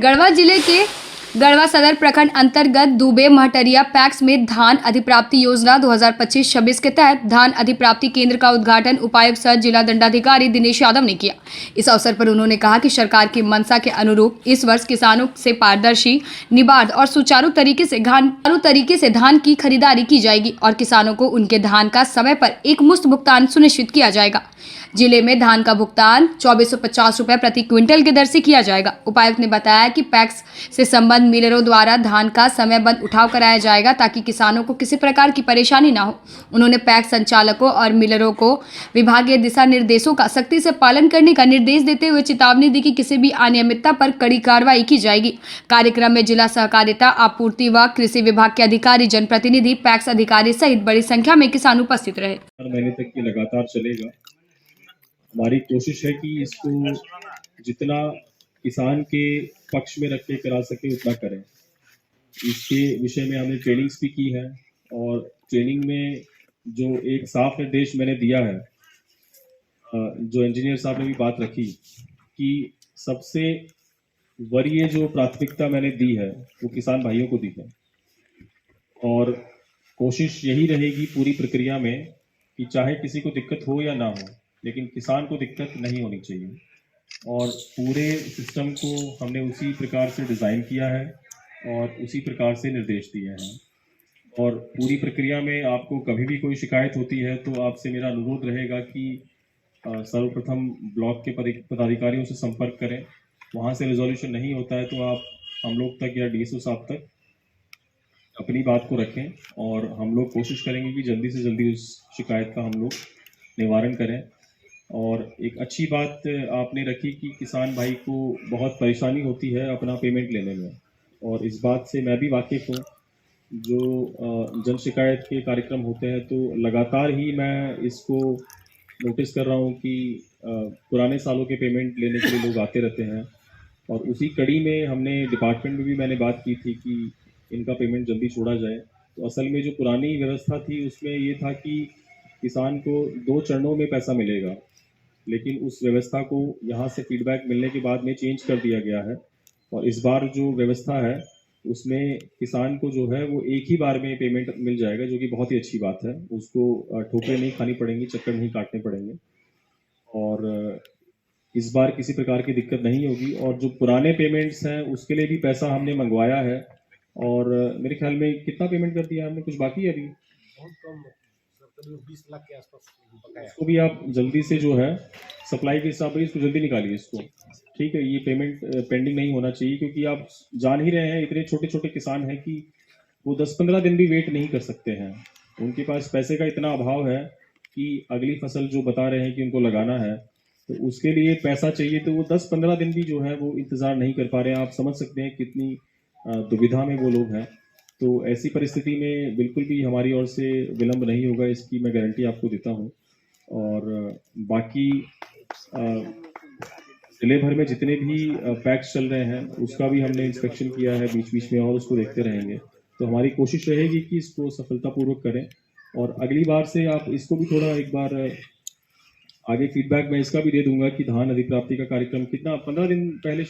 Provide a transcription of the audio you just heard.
गढ़वा जिले के गढ़वा सदर प्रखंड अंतर्गत दुबे महटरिया पैक्स में धान अधिप्राप्ति योजना 2025-26 के तहत धान अधिप्राप्ति केंद्र का उद्घाटन उपायुक्त सह जिला दंडाधिकारी दिनेश यादव ने किया। इस अवसर पर उन्होंने कहा कि सरकार की मंशा के अनुरूप इस वर्ष किसानों से पारदर्शी, निबार्ध और सुचारू तरीके से धान की खरीदारी की जाएगी और किसानों को उनके धान का समय पर एकमुश्त भुगतान सुनिश्चित किया जाएगा। जिले में धान का भुगतान 2450 रुपए प्रति क्विंटल की दर से किया जाएगा। उपायुक्त ने बताया कि पैक्स से संबंध मिलरों द्वारा धान का समयबद्ध उठाव कराया जाएगा ताकि किसानों को किसी प्रकार की परेशानी न हो। उन्होंने पैक्स संचालकों और मिलरों को विभागीय दिशा निर्देशों का सख्ती से पालन करने का निर्देश देते हुए चेतावनी दी कि किसी भी अनियमितता पर कड़ी कार्रवाई की जाएगी। कार्यक्रम में जिला सहकारिता आपूर्ति व कृषि विभाग के अधिकारी, जनप्रतिनिधि, पैक्स अधिकारी सहित बड़ी संख्या में किसान उपस्थित रहे। महीने तक ये लगातार चलेगा। हमारी कोशिश है कि इसको जितना किसान के पक्ष में रख के करा सके उतना करें। इसके विषय में हमने ट्रेनिंग्स भी की है और ट्रेनिंग में जो एक साफ निर्देश मैंने दिया है, जो इंजीनियर साहब ने भी बात रखी कि सबसे वरीय जो प्राथमिकता मैंने दी है वो किसान भाइयों को दी है और कोशिश यही रहेगी पूरी प्रक्रिया में कि चाहे किसी को दिक्कत हो या ना हो, लेकिन किसान को दिक्कत नहीं होनी चाहिए। और पूरे सिस्टम को हमने उसी प्रकार से डिज़ाइन किया है और उसी प्रकार से निर्देश दिए हैं। और पूरी प्रक्रिया में आपको कभी भी कोई शिकायत होती है तो आपसे मेरा अनुरोध रहेगा कि सर्वप्रथम ब्लॉक के पदाधिकारियों से संपर्क करें। वहाँ से रिजोल्यूशन नहीं होता है तो आप हम लोग तक या डीएसओ साहब तक अपनी बात को रखें और हम लोग कोशिश करेंगे कि जल्दी से जल्दी उस शिकायत का हम लोग निवारण करें। और एक अच्छी बात आपने रखी कि किसान भाई को बहुत परेशानी होती है अपना पेमेंट लेने में, और इस बात से मैं भी वाकिफ़ हूँ। जो जन शिकायत के कार्यक्रम होते हैं तो लगातार ही मैं इसको नोटिस कर रहा हूँ कि पुराने सालों के पेमेंट लेने के लिए लोग आते रहते हैं और उसी कड़ी में हमने डिपार्टमेंट में भी मैंने बात की थी कि इनका पेमेंट जल्दी छोड़ा जाए। तो असल में जो पुरानी व्यवस्था थी उसमें ये था कि किसान को 2 चरणों में पैसा मिलेगा, लेकिन उस व्यवस्था को यहाँ से फीडबैक मिलने के बाद में चेंज कर दिया गया है और इस बार जो व्यवस्था है उसमें किसान को जो है वो एक ही बार में पेमेंट मिल जाएगा, जो कि बहुत ही अच्छी बात है। उसको ठोकरें नहीं खानी पड़ेंगी, चक्कर नहीं काटने पड़ेंगे और इस बार किसी प्रकार की दिक्कत नहीं होगी। और जो पुराने पेमेंट्स हैं उसके लिए भी पैसा हमने मंगवाया है और मेरे ख्याल में कितना पेमेंट कर दिया हमने, कुछ बाकी है अभी? बहुत कम, करीब 20 लाख के आसपास बकाया। इसको भी आप जल्दी से जो है सप्लाई के हिसाब से इसको जल्दी निकालिए इसको, ठीक है। ये पेमेंट पेंडिंग नहीं होना चाहिए क्योंकि आप जान ही रहे हैं इतने छोटे छोटे किसान हैं कि वो 10-15 दिन भी वेट नहीं कर सकते हैं। उनके पास पैसे का इतना अभाव है कि अगली फसल जो बता रहे हैं कि उनको लगाना है तो उसके लिए पैसा चाहिए, तो वो 10-15 दिन भी जो है वो इंतज़ार नहीं कर पा रहे हैं। आप समझ सकते हैं कितनी दुविधा में वो लोग हैं। तो ऐसी परिस्थिति में बिल्कुल भी हमारी ओर से विलंब नहीं होगा, इसकी मैं गारंटी आपको देता हूँ। और बाकी जिले भर में जितने भी पैक्स चल रहे हैं उसका भी हमने इंस्पेक्शन किया है बीच बीच में और उसको देखते रहेंगे। तो हमारी कोशिश रहेगी कि इसको सफलतापूर्वक करें और अगली बार से आप इसको भी थोड़ा एक बार आगे फीडबैक मैं इसका भी दे दूंगा कि धान अधिप्राप्ति का कार्यक्रम कितना 15 दिन पहले